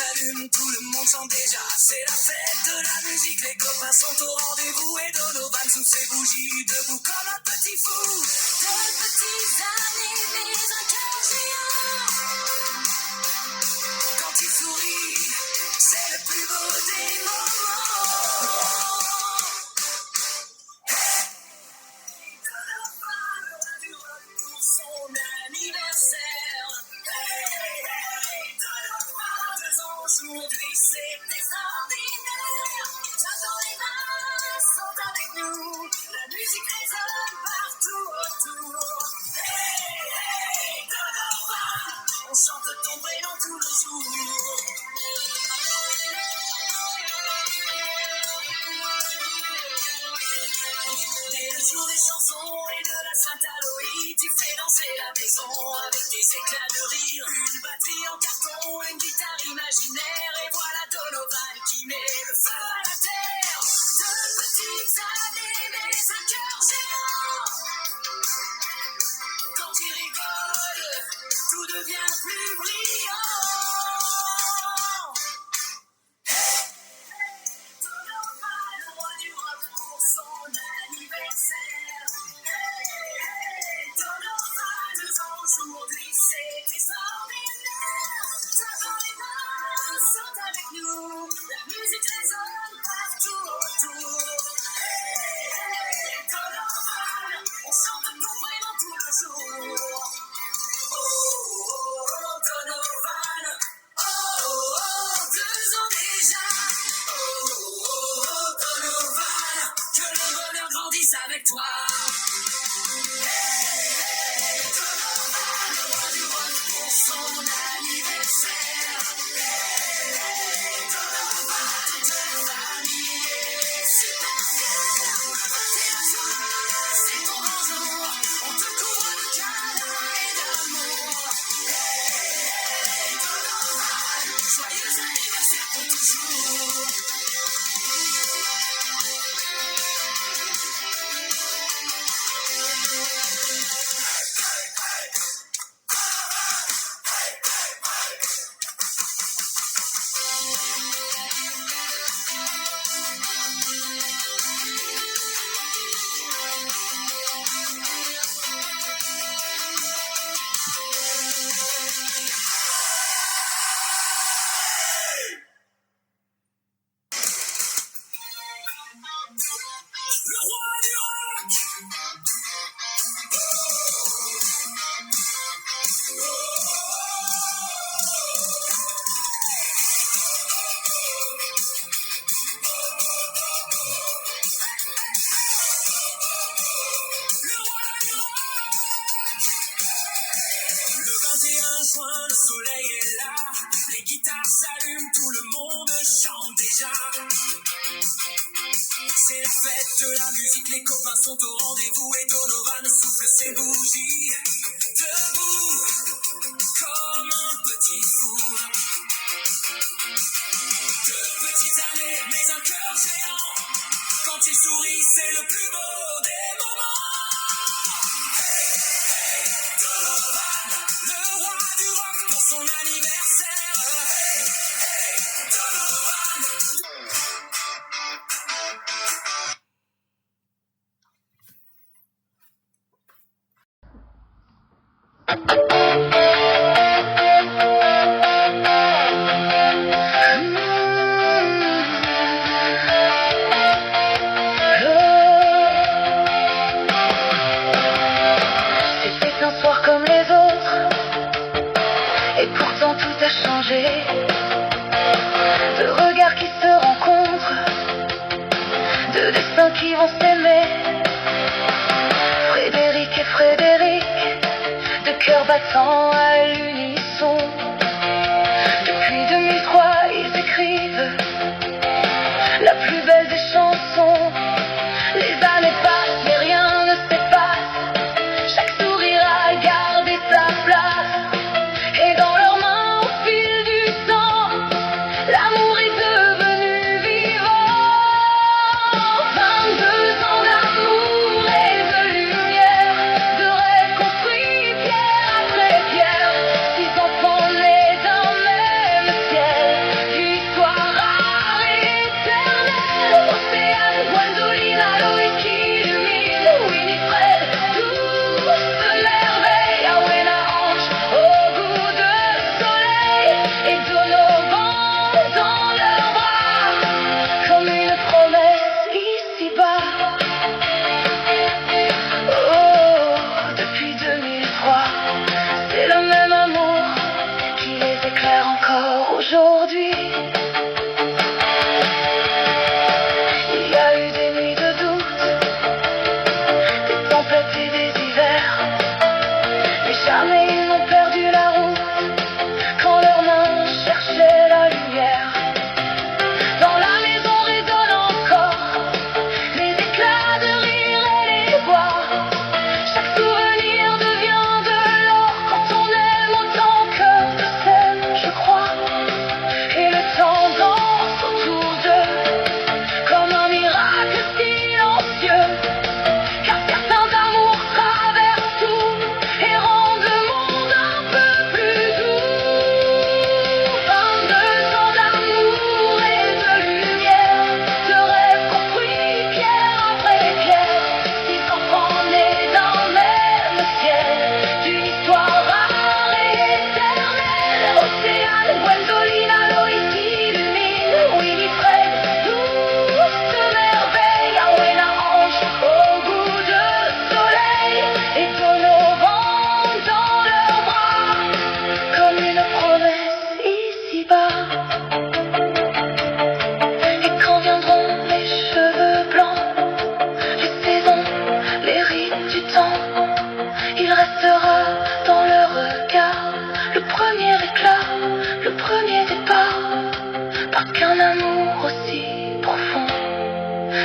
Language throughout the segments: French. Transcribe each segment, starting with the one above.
s'allume, tout le monde chante déjà. C'est la fête de la musique, les copains sont au rendez-vous. Et Donovan sous ses bougies, debout comme un petit fou. De petites années, mais un cœur géant. Quand il sourit, c'est le plus beau des moments. Hey, Donovan, le roi du rock pour son anniversaire. Hey, hey, Donovan, 2 ans aujourd'hui, c'est extraordinaire. J'attends les mains sont avec nous, la musique résonne partout autour. Hey, hey, Donovan, on chante ton prénom tout le jour. Dès le jour des chansons et de la Saint-Aloïs, tu fais danser la maison avec des éclats de rire. Une batterie en carton, une guitare imaginaire, et voilà Donovan qui met le feu à la terre. De petites années, mais un cœur géant. Quand il rigole, tout devient plus brillant. Donovan, le roi du rock pour son anniversaire. Hey, hey, Donovan, 2 ans aujourd'hui, c'est extraordinaire. J'attends les mains sont avec nous, la musique résonne partout autour. Hey, hey, Donovan, on chante ton prénom tout le jour. Oh, oh, oh, Donovan, oh, oh, oh, 2 ans déjà. Oh, oh, oh, Donovan, que le bonheur grandisse avec toi. Hey, Donovan, le roi du rock pour son anniversaire. Hey, hey, Donovan, toute la famille est super fière. C'est la joie, c'est ton grand jour, on te couvre de câlins et d'amour. Hey, hey, Donovan, joyeux anniversaire pour toujours. Le roi du rock. Le roi du rock. Le 21 juin, le soleil est là, les guitares s'allument, tout le monde chante déjà. C'est la fête de la musique, les copains sont au rendez-vous et Donovan souffle ses bougies. Debout, comme un petit fou. De petites années, mais un cœur géant. Quand il sourit, c'est le plus beau des moments. Hey, hey, Donovan, le roi du rock pour son anniversaire. Hey, hey, Donovan. C'était un soir comme les autres, et pourtant tout a changé. De regards qui se rencontrent, de destins qui vont s'aimer. Frédéric et Frédéric, de cœur battant à l'unisson. Depuis 2003, ils écrivent la plus belle des chansons. Les années passent, mais rien ne s'efface. Chaque sourire a gardé sa place. Et dans leurs mains, au fil du temps, l'amour est devenu vivant. 22 ans d'amour et de lumière, de rêves construits pierre après pierre.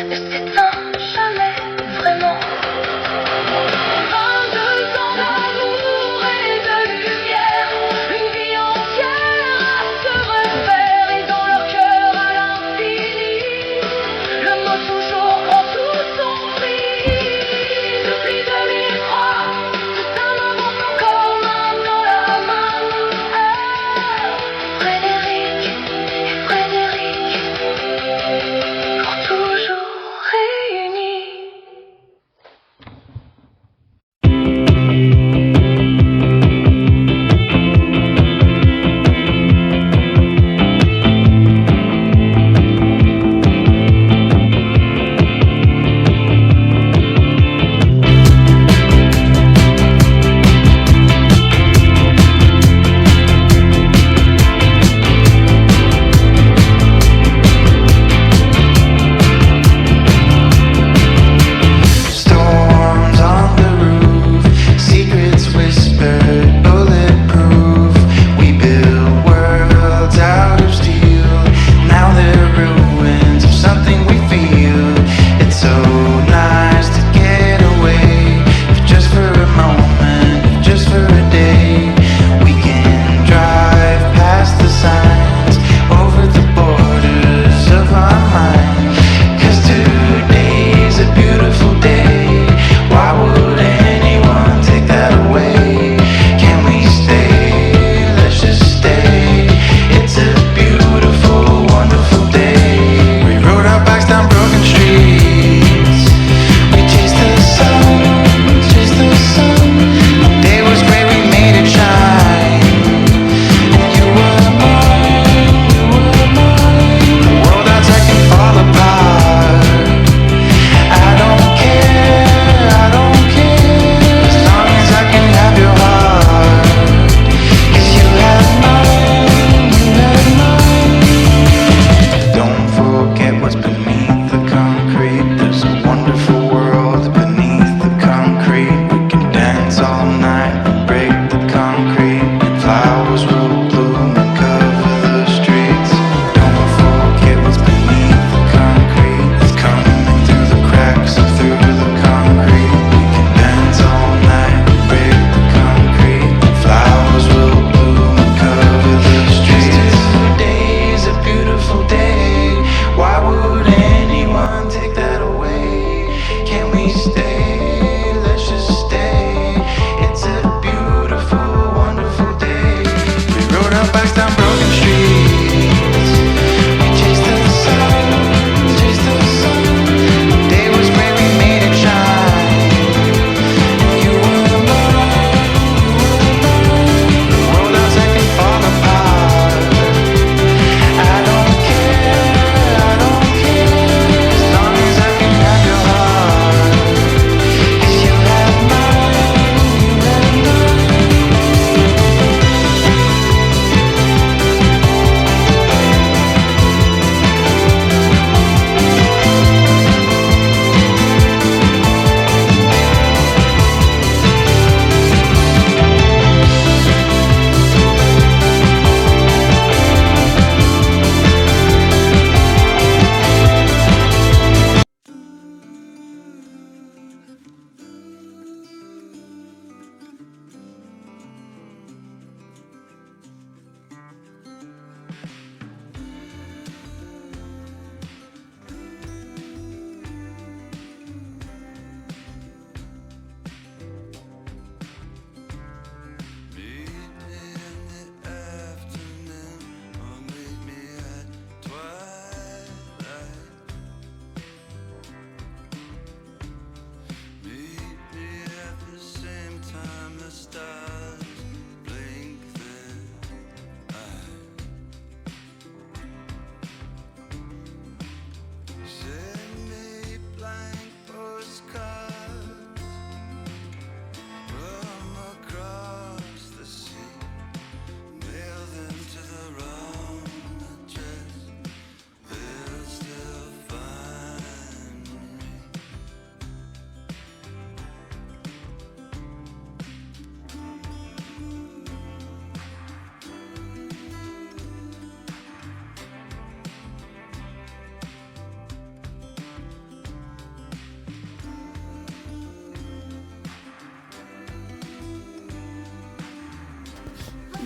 ne s'éteint jamais vraiment. 22 ans d'amour et de lumière, une vie entière à se refaire, et dans leur cœur à l'infini, le mot toujours prend tout son prix. Depuis 2003, tout un m'avance encore main dans la main. Frédéric et Frédéric, pour toujours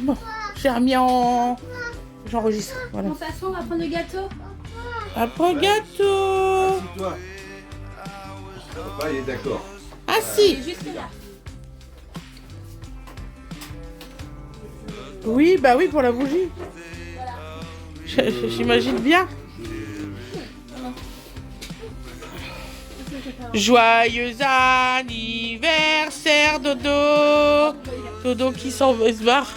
Bon, j'ai remis en... J'enregistre, voilà. On s'assoit, on va prendre le gâteau. Après gâteau. Assis-toi. Papa, il est d'accord. Assis. Juste là. Oui, bah oui, pour la bougie. J'imagine bien. Joyeux anniversaire, Dodo. Dodo qui s'en va se barre.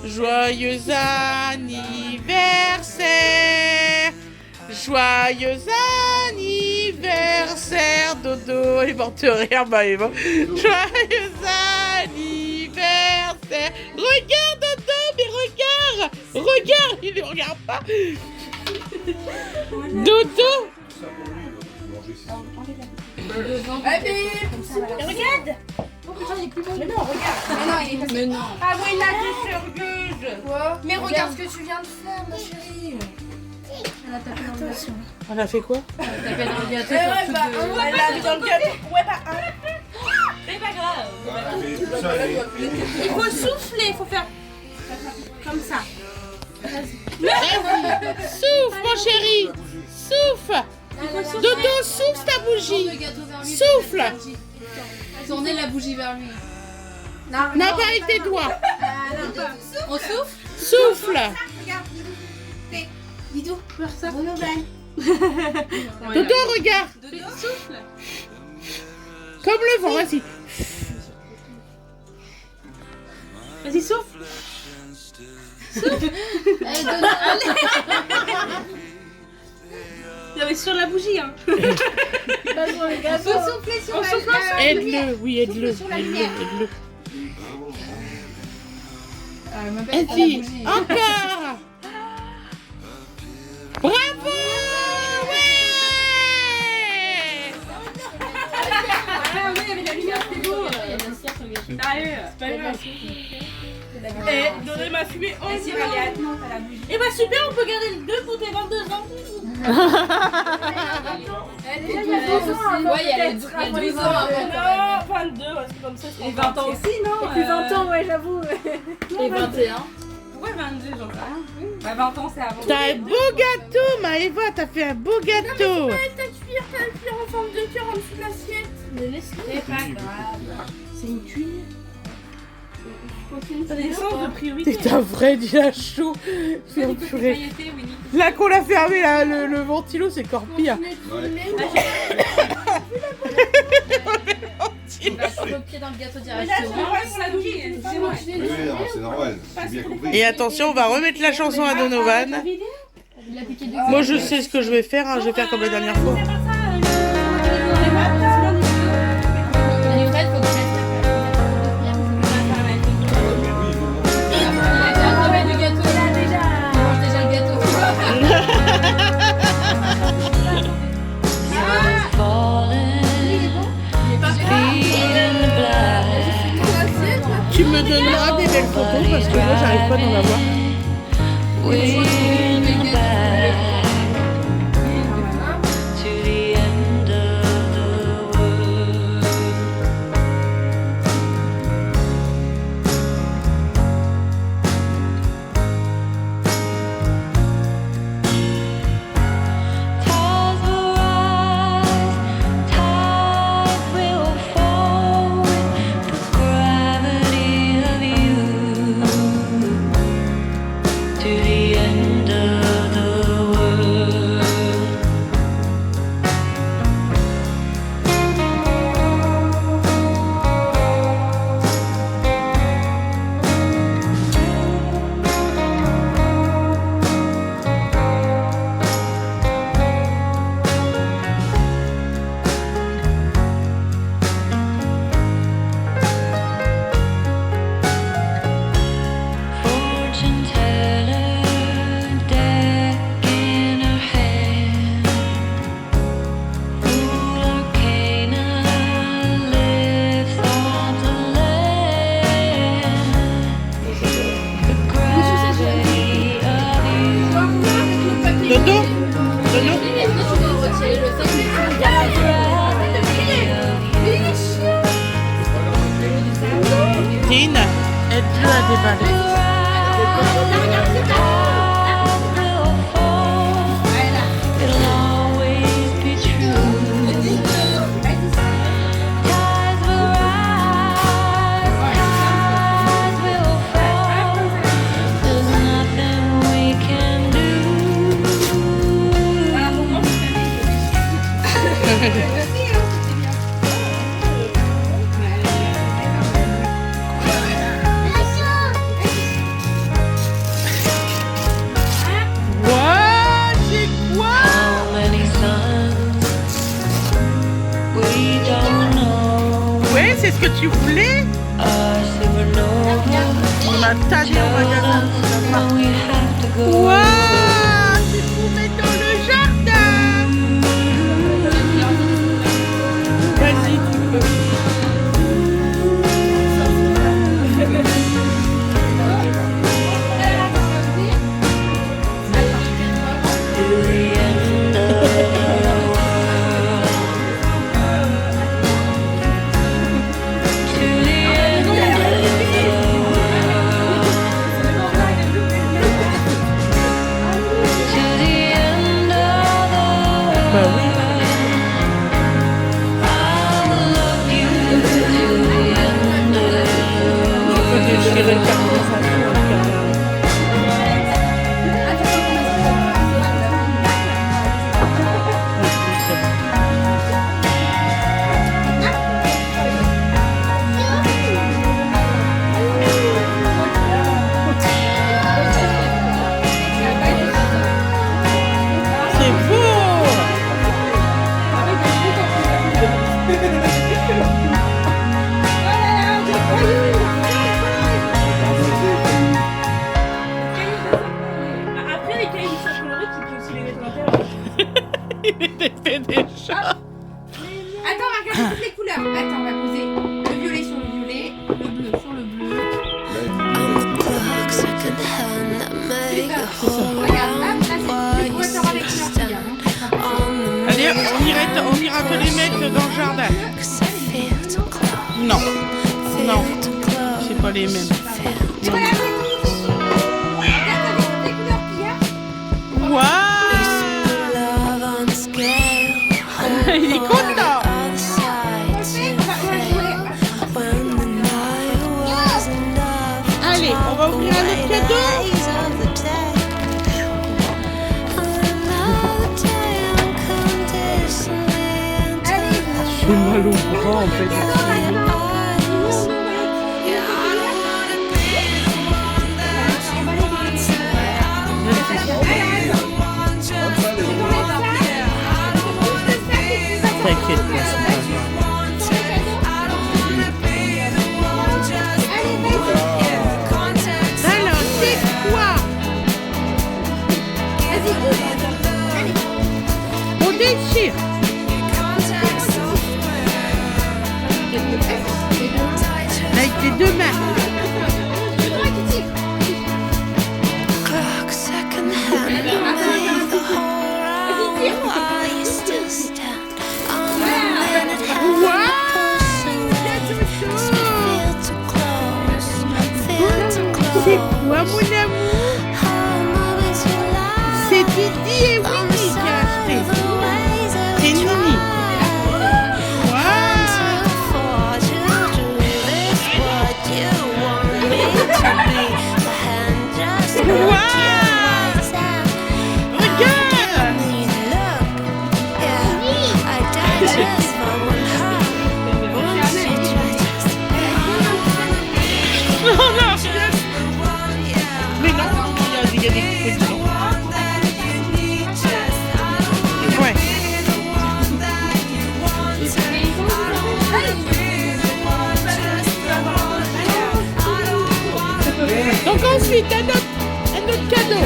Joyeux anniversaire. Joyeux anniversaire, Dodo. Elle est morte de rire, bah elle est morte. Joyeux anniversaire. Regarde, Dodo, mais regarde. Regarde, il ne regarde pas. Dodo. Regarde. Oh putain, il est plus beau. Mais non, regarde. Mais non. Ah oui, là, je suis sérieuse. Quoi? Mais regarde ce que tu viens de faire, ma chérie. Elle a tapé dans le gâteau. Elle a fait quoi? Elle a tapé dans le gâteau. Elle a mis dans le gâteau. Ouais, bah, C'est pas grave. Il faut souffler, il faut faire comme ça. Souffle, mon chéri. Souffle. Dodo, souffle ta bougie. Le gâteau vers lui. Souffle. Tournez la bougie vers lui. Non, pas avec tes doigts. On souffle. Souffle. Regarde, Didou, faire ça. Bonne nouvelle. Dodo, regarde. Dodo, souffle. Comme le vent, vas-y. Vas-y, souffle. Allez, donne. Non, mais sur la bougie, hein. Il faut souffler sur la lumière. Aide-le, oui, aide-le. Aide-le. Vas-y, encore. Bravo. Ouais. Ah oui, avec la lumière, c'est beau. Sérieux, c'est pas grave. Et donnez ma fumée aussi, regarde. Et bah super, on peut garder les deux pour tes 22 ans. Ouais, il y a 12 ans avant. Non, 22, ouais, c'est comme ça. Et 20 ans aussi, non? Et puis 20 ans, ouais, j'avoue. Et 21. Pourquoi 22, j'en sais rien. Bah 20 ans, c'est avant. T'as un beau gâteau, Maëva. T'as fait un beau gâteau. T'as cuire en forme de cœur en dessous de l'assiette. C'est pas grave. C'est une cuillère. T'as des sens de priorité. C'est un vrai, il a chaud. C'est un purée. Là qu'on a fermé le ventilo, c'est encore pire. Il va sur le pied dans le gâteau Mais là, directement. pour la bougie, c'est moi. Oui, non, c'est normal. J'ai bien compris. Et attention, on va remettre la chanson à Donovan. Il a piqué des Moi, je sais ce que je vais faire. Hein. Je vais faire comme la dernière fois. Les fêtes, faut que je le gâteau. Il mange déjà le gâteau. Tu me donneras des belles photos parce que moi, j'arrive pas d'en avoir. Tine, aide-le à déballer. Wow, c'est quoi? How many suns we don't know. Ouais, c'est ce que tu voulais? A supernova. On a taillé au magasin. When we have to go. Wow, c'est pour mettre dans le jardin. Vas-y, tu peux. To the end of the world. To the end of the world. To the end of the Bah oui. I will love you to the end of the On peut déchirer le carton, ça fout. C'est beau! Après, les cahiers qui sont colorés, tu peux aussi les mettre à l'intérieur. Il était fait déjà. Attends, on va regarder toutes les couleurs. Attends, on va poser le violet sur le violet, le bleu sur le bleu. Regarde, là, c'est les couleurs avec couleurs qu'il y a, hein. Allez, on ira te les mettre dans le jardin. Non, non, c'est pas les mêmes. Et voilà, regarde avec toutes les couleurs qu'il y a. Waouh! Il est content! Allez, on va ouvrir un autre cadeau. J'ai mal au bras en fait. T'inquiète pas, c'est pas grave. Alors, c'est quoi? On déchire. Avec les deux mains. C'est quoi mon amour? C'est Didi et Winnie qui a acheté. C'est Nini. Mais non, il y a des trucs dedans. Ouais. Donc ensuite, un autre cadeau.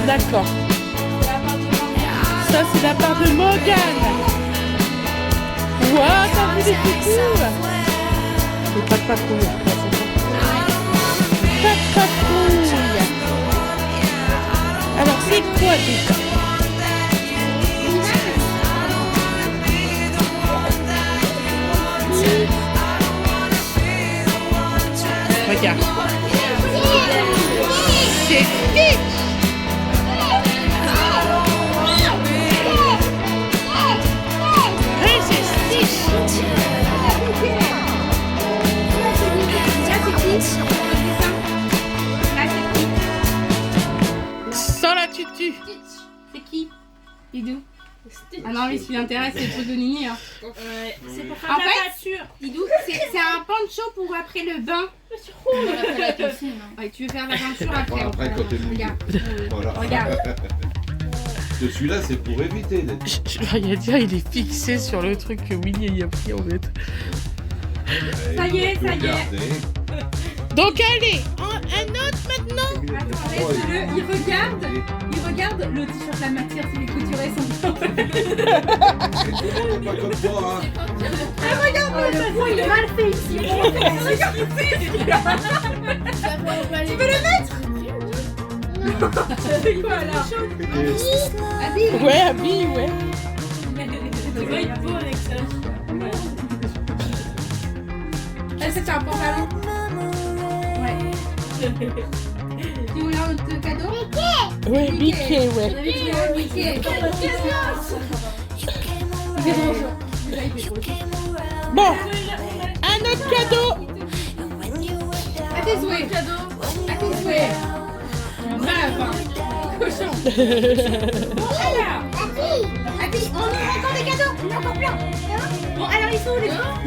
D'accord. Ça, c'est la part de Morgane. Waouh, t'as vu les coucous? C'est pas de patrouille. Pas de patrouille. Alors, c'est quoi déjà? Regarde. C'est Stitch. Oui, c'est Stitch. Sans la tutu. C'est qui? Didou. Ah Non, mais ce qui l'intéresse, c'est le truc de Nini. Hein. C'est pour faire En la fait, pâture. Didou, c'est un poncho pour après le bain. Ouais, tu veux faire la peinture après. Après, quand t'es mouillé. Regarde. Voilà. Regarde. De celui-là, c'est pour éviter d'être. Je vais rien dire, il est fixé sur le truc que Willy y a pris en fait. Ça y est, ça y est. Donc allez, un autre maintenant. Attends, laisse-le. Il regarde le t-shirt, la matière, si les couturés sont bien. Pas comme toi, hein. Regarde, le fond, il est mal fait ici. Regarde, tu veux le mettre? C'est quoi là? Habille. Ouais, habille, ouais. Il va être beau avec ça. C'est un pantalon. Ouais. Tu voulais un autre cadeau? Ouais, Mickey, ouais. Mickey. Bon, un autre cadeau. À tes souhaits. À tes souhaits. Brave. Cochon. Voilà. Attends, on ouvre encore des cadeaux. Il y en a encore plein. Bon, alors ils sont où les autres?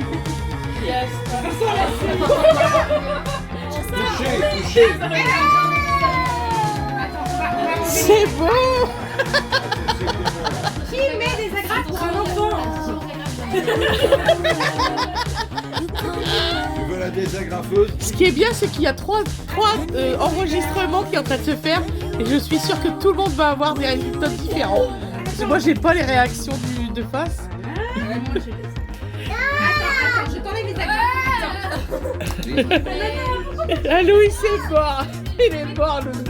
Touché, touché. C'est beau. Qui met des agrafes pour un enfant? Tu veux la désagrafeuse? Ce qui est bien, c'est qu'il y a trois enregistrements qui sont en train de se faire. Et je suis sûre que tout le monde va avoir des résultats différents. Parce que moi, j'ai pas les réactions de face. Attends, je t'enlève les agrafes. Ah, Louis, c'est fort. Il est fort, Louis.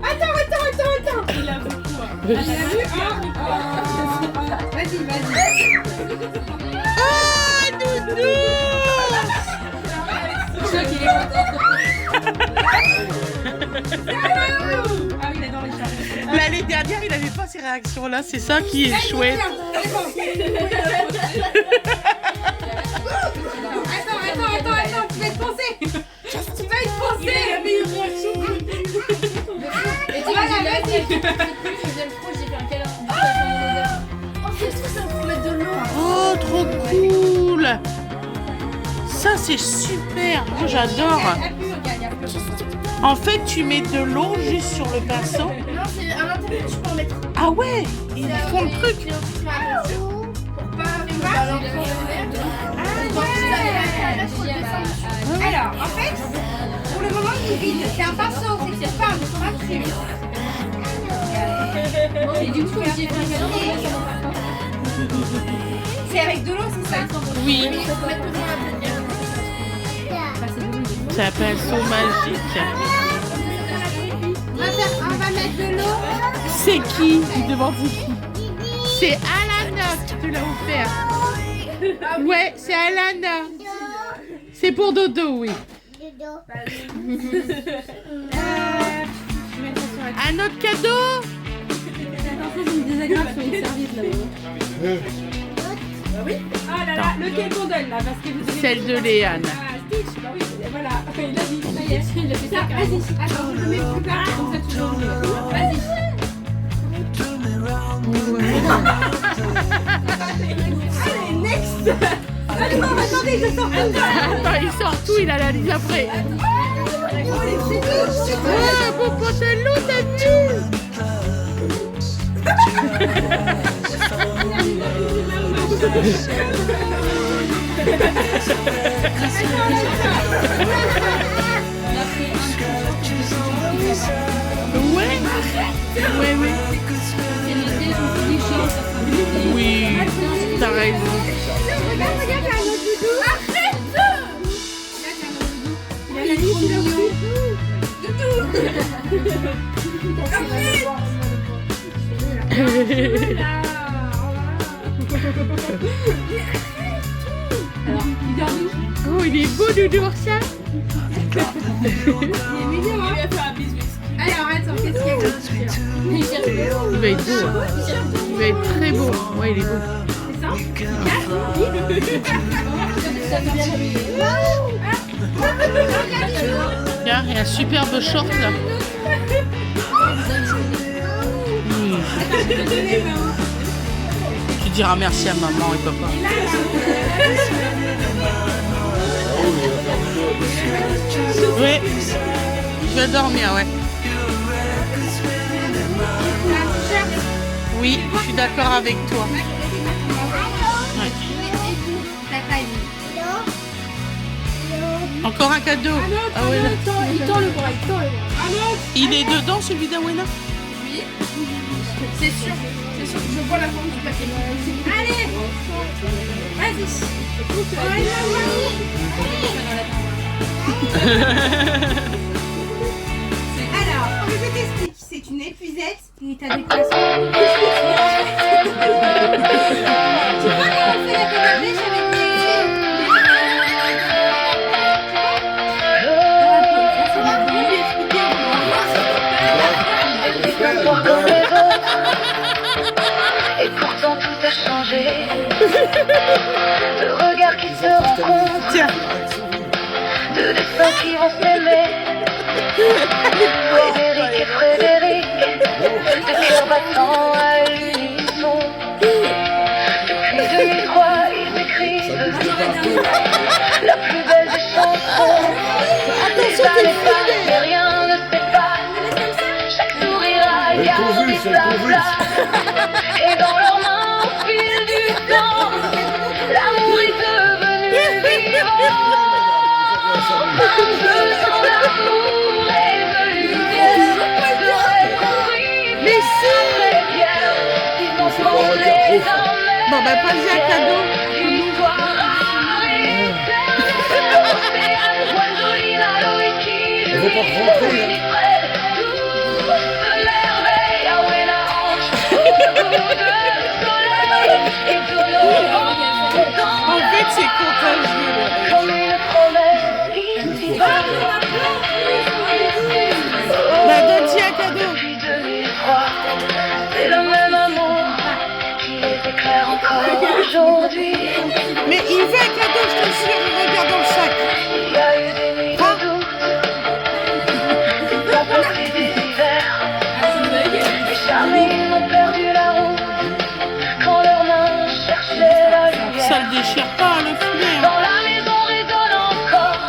Attends. Il a beaucoup. Il a vu Vas-y. Ah, Doudou. Je suis sûre qu'il est content. Ah oui, il adore les chats. L'année dernière, il n'avait pas ces réactions-là. C'est ça qui est chouette. Attends, tu vas être pensé. Tu vas être pensé. Il a la meilleure réaction. Et tu vas la vas-y. Oh, trop cool. Ça, c'est super. Moi, j'adore. En fait, tu mets de l'eau juste sur le pinceau. Non, c'est à l'intérieur, tu peux en mettre. Ah ouais, ils font le truc. Alors, en fait, pour le moment, il vide. C'est un pinceau, c'est pas un cru. Et du coup, j'ai fait un cadeau. C'est avec de l'eau, c'est ça? Oui, Il faut mettre dedans la première. c'est un pinceau magique. On va mettre de l'eau. C'est qui? Il demande c'est qui. C'est Alana qui te l'a offert. Ouais, c'est Alana. C'est pour Dodo, oui. Un autre cadeau? Ah là là, lequel qu'on donne là? Parce que vous avez... Celle de Léane. Ah, Stitch, bah oui, voilà. Il a dit, ça y est, il a fait ça. Vas-y, attends, je le mets plus bas, comme ça tu l'enlèves. Vas-y. Allez, next. Attendez, je sors tout. Attends, il sort tout, il a la liste après. Ah, mon pantalon, t'as vu? Ouais. Oui, t'as raison. Regarde, il y a un autre doudou. Arrête. Il y a la liste, il a aussi. Oh, il est beau, Doudou, ça. Il est mignon, hein. Il a fait un biscuit. Alors, attends, qu'est-ce qu'il y a comme ça? Il va être beau. Hein. Il va être très beau. Ouais, il est beau. Regarde, il y a un superbe short là. Tu diras merci à maman et papa. Oui, je vais dormir, ouais. Oui, je suis d'accord avec toi. Ouais. Encore un cadeau. Ah ouais, là. Il tend le bras, Il est dedans celui d'Awena? Oui, c'est sûr, je vois la forme du paquet. Allez, vas-y. Alors, je t'explique, c'est une épuisette et t'as des places. Tu vois quand on fait la pédagogie avec Et pourtant tout a changé. De regards qui se rencontrent. Tiens. De destins qui vont s'aimer. Frédéric et Frédéric, de cœur battant à l'unisson. Depuis 2003, ils écrivent la plus belle des chansons. Les années passent, mais rien ne s'efface. Chaque sourire a gardé sa place. Et dans leurs mains, au fil du temps, l'amour est devenu vivant. 22 ans d'amour et de lumière, de rêves compris, mais très fiers. Ils n'ont pas les emmènent. Bon, ben, pas-y un cadeau. Une histoire rare et éternelle. Océane, Gwendoline, Aloïs, Elle veut pas rentrer, hein. Fred, douce merveille, Awena Hanche, au bout de soleil et de nos vents dans En fait, c'est contagieux. comme une promesse qui s'y va. Bah, donne-y un cadeau. Depuis 2003, c'est le même amour qui les éclaire encore aujourd'hui. Mais il veut un cadeau, je t'assure, regarde dans le sac. Il y a eu des nuits de doute, ils ont passé des hivers, mais jamais ils n'ont perdu la route quand leurs mains cherchaient la lumière. Ça le déchire pas, le filet. Hein. Dans la maison résonnent encore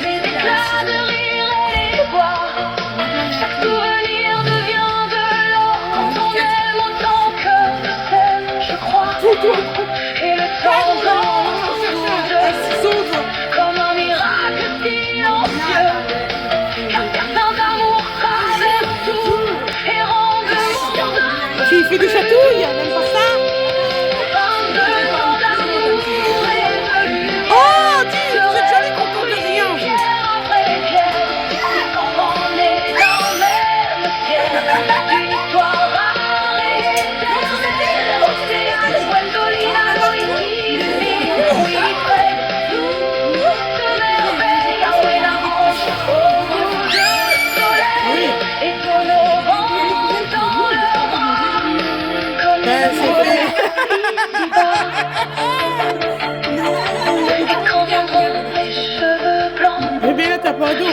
les éclats de rire et les voix. Chaque souvenir devient de l'or quand on aime autant que de sel, je crois. Et le temps s'ouvre comme un miracle silencieux. Car certains amours traversent tout et rendent le monde. Tu fais des chatouilles, même pas ça. 22 ans d'amour et de lumière. Oh, dis, vous êtes jamais content de rien. On est dans le même ciel, une histoire rare et éternelle. Océane, Gwendoline, Aloïs, Wilfred, douce merveille, Awena Hanche, au bout de soleil et de nos vents dans leurs bras, comme Ben, une c'est fait. et quand viendront les cheveux blancs, Eh bien, là, t'as pas d'eau.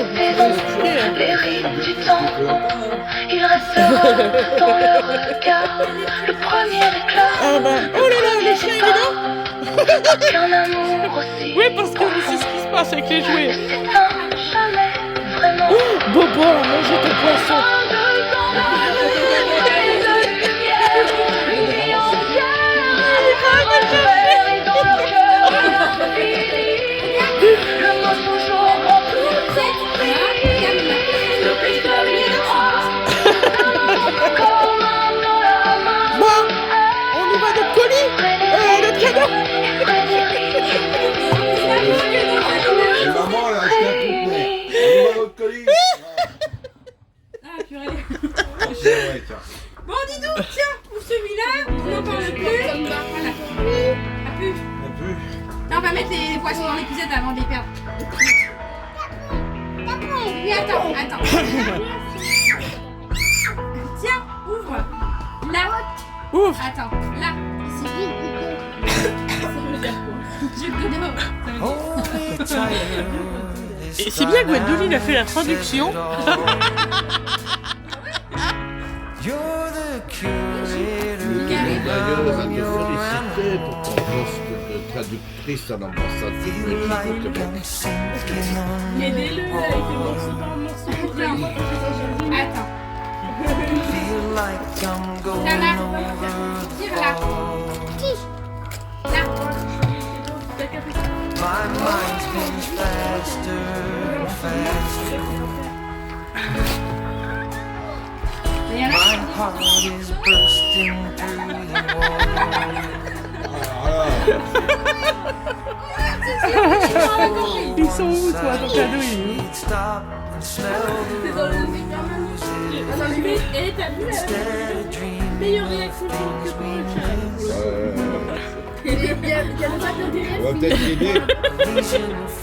les rides du temps, il restera dans le regard le premier éclat. Ah ben, oh là là, le chien, il est là. Qu'un amour aussi Oui, parce que c'est ce qui se passe avec les jouets. s'éteint jamais vraiment. Bobo, mange ton poisson. 22 ans d'amour et de lumière, vie entière, refaire et dans leur cœur l'infini. Le mot toujours prend toute cette vie. Depuis 2003, comme un dans la main. Bon, on y va notre colis. Notre cadeau. Et maman, elle a acheté un conteneur. On va à votre colis. Ah, purée. Ouais, tiens. Bon, dis donc, tiens, pour celui-là, on n'en parle plus. Voilà. Ah, plus. Un peu. Là, on va mettre les poissons dans l'épuisette avant de les perdre. Oui, attends. Tiens, ouvre. Là. Ouf. Attends, là. Je te donne. Et c'est bien que Gwendoline a fait la traduction. You're the curious D'ailleurs, elle va te féliciter pour ton poste de traductrice en ambassade. Aidez-le, là, il fait morceau par morceau. Attends. Là, tire là. Là. Ils sont où, toi, ton cadeau, il est où? Et t'as vu la meilleure réaction que pour le chat. On va peut-être l'aider.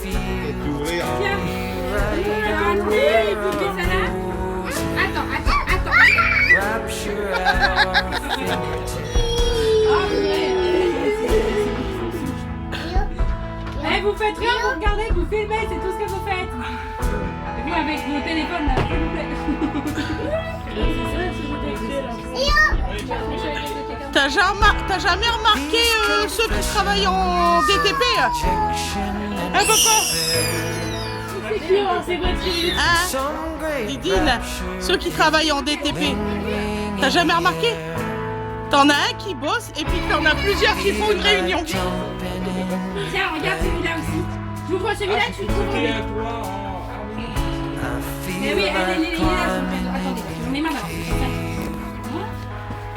Et t'ouvrir. Attends. Eh, vous faites rien, vous regardez, vous filmez, c'est tout ce que vous faites. Vous avec vos téléphones là, s'il vous plaît. T'as jamais remarqué ceux qui travaillent en DTP? Hein, papa? C'est qui dans ces voitures? Hein? Didine, ceux qui travaillent en DTP. T'as jamais remarqué? T'en as un qui bosse et puis t'en as plusieurs qui font une réunion. Tiens, regarde celui-là aussi. J'ouvre celui-là, tu trouves lui. Mais oui, il est là, attendez, j'en ai marre là.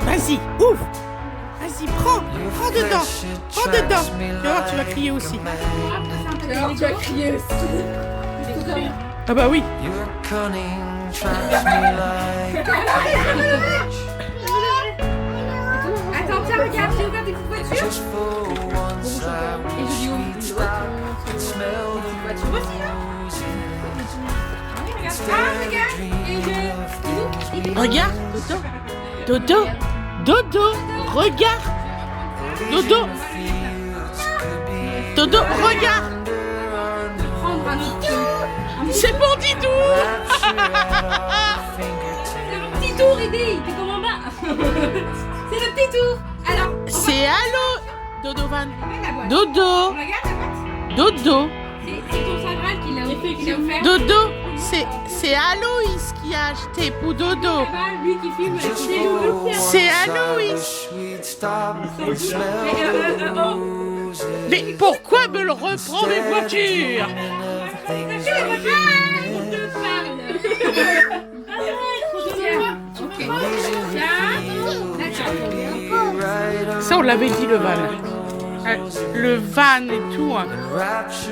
Vas-y, ouvre. Vas-y, prends dedans. Prends dedans. Tu vas voir, tu vas crier aussi. Alors tu as crié aussi. Ah bah oui. Attends, tiens, regarde, j'ai ouvert des petites voitures. Et je lui ouvre une voiture aussi, là. Ah, regarde. Et Regarde, Dodo. Dodo, regarde. Dodo, regarde. prendre un autre. C'est pour Didou. C'est mon petit tour, Eddy. T'es comme en bas. C'est le petit tour. Alors, C'est allô, Dodovan. regarde la boîte. Dodo, On regarde la boîte. Dodo, C'est ton central qui l'a offert. Dodo. C'est Aloïs qui a acheté pour Dodo. Là-bas, lui qui filme, c'est Dodo. C'est Aloïs. Mais pourquoi me le reprend mes voitures? Ça, on l'avait dit, le van. Le van et tout, hein.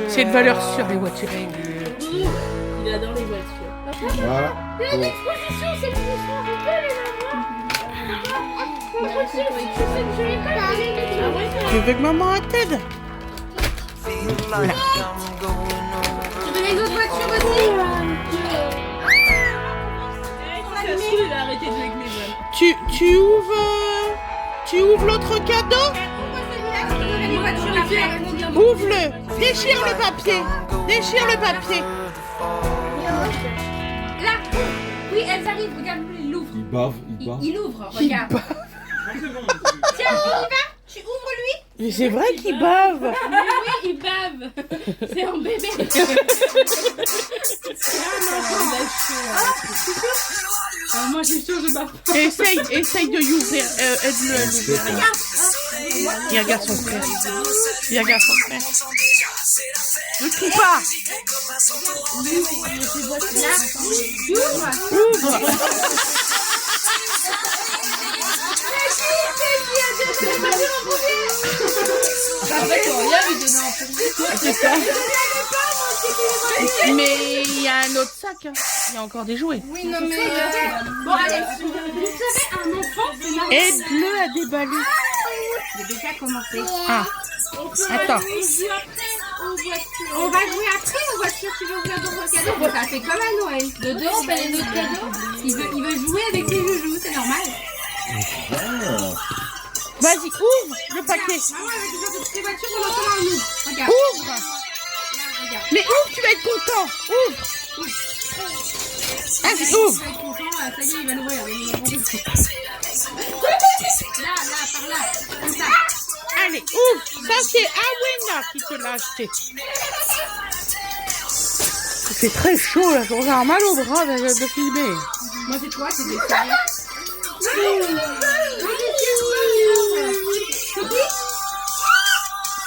C'est de valeur sûre, les voitures. Il adore les voitures. Voilà. Bon. Tu veux que maman t'aide? Tu veux les autres voitures aussi? Il a arrêté de jouer avec mes jeunes. Tu ouvres l'autre cadeau? Ouvre-le. Déchire le papier. Déchire le papier. Là, oui, elles arrivent, regarde, il l'ouvre. Il bave. Il ouvre, regarde. Tiens, on y va. Tu ouvres lui. Mais c'est vrai qu'il bave. Mais oui, il bave. C'est un bébé. Moi j'ai chaud, je bave. Essaye de l'ouvrir. Aide-le à l'ouvrir. Il regarde son frère. Il regarde son frère. Ne crie pas. Ouvre. C'est ça. Mais il y a un autre sac. Hein. Il y a encore des jouets. Oui, non, mais. Bon, allez, vous savez, un enfant, c'est marrant. Aide-le à déballer. J'ai déjà commencé. Ah. Attends. On va jouer après aux voitures. Tu veux ouvrir d'autres cadeaux? Bon, ça fait comme à Noël. Dodo, on fait les autres cadeaux. Il veut jouer avec ses joujoux, c'est normal. Vas-y, ouvre le paquet. Maman, avec les autres petites voitures, on en prend un nous. Regarde. Ouvre. Là, regarde. Mais ouvre, tu vas être content. Ouvre. Vas-y, ouvre. Il va être content, ça y est, il va l'ouvrir. Là, par là. Ça, c'est Awena qui te l'a acheté. C'est très chaud, là. J'ai un mal au bras de filmer. Moi, c'est quoi? C'est des sérieux.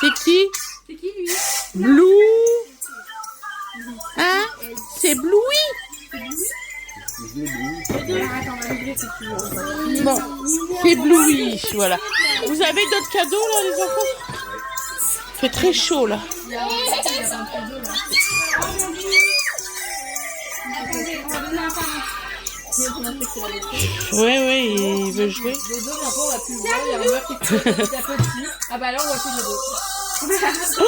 C'est qui? C'est qui, lui? Blue. Hein? C'est Bluey. Attends, on va l'ouvrir si tu veux. Bon, c'est Bluey, voilà. Vous avez d'autres cadeaux, là, les enfants? Il fait très chaud, là. Ouais, il veut jouer. Dodo, maintenant, on va plus le voir. Il y a un meurtre qui est petit à petit. Ah bah là, on voit plus Dodo. Oh,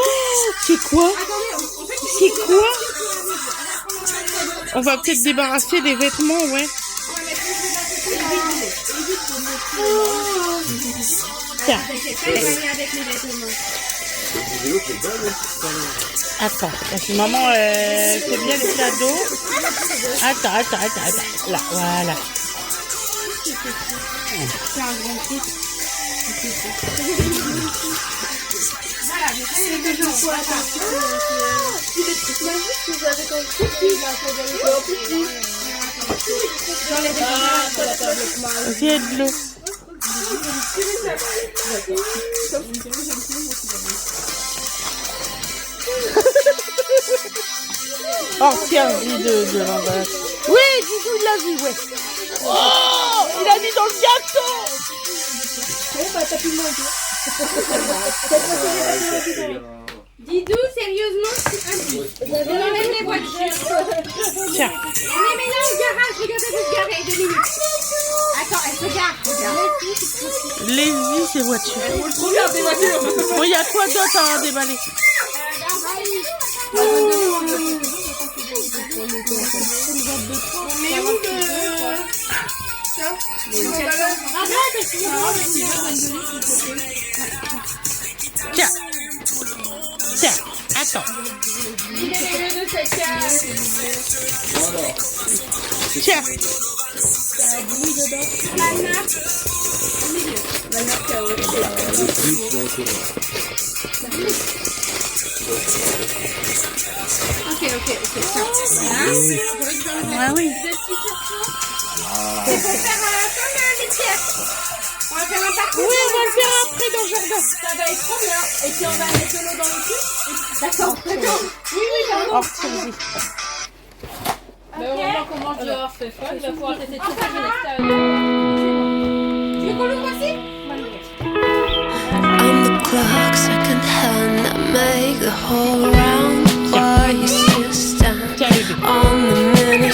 c'est quoi? C'est quoi? On va peut-être débarrasser des vêtements, ouais. Tiens. Attends, parce que maman fait bien les cadeaux. Attends. Là, voilà. C'est un grand truc. Voilà, mais ça, c'est que je sois attention. Il est très magique, vous avez comme ça. Dans les Viens de l'eau. Oh, tiens, dis de l'emballage. Oui, Didou, il l'a vu, ouais. Oh, il a mis dans le gâteau. Didou, sérieusement, c'est un but. On enlève les voitures. Tiens. On les met là au garage. Regardez, vous se garez 2 minutes. Attends, elle se gare. Regarde. Les ces voitures. Trop bien tes voitures. Bon, il y a quoi d'autre à déballer? Mais où le... Tiens, attends. Tiens. Ok. Ah oui. Il faut faire comme les pièces. On va faire un parcours. Oui, on va le faire après dans le jardin. Ça va être trop bien. Et puis on va mettre l'eau dans le cul. D'accord. Oui, pardon. Oh, vas-y. Mais on va voir comment je dehors fait froid. Il va pouvoir tester tout ça à l'extérieur. Tu veux qu'on l'ouvre aussi? I'm the clock, second hand, that make the whole round. Why you still stand Tiens, bébé. on the minute?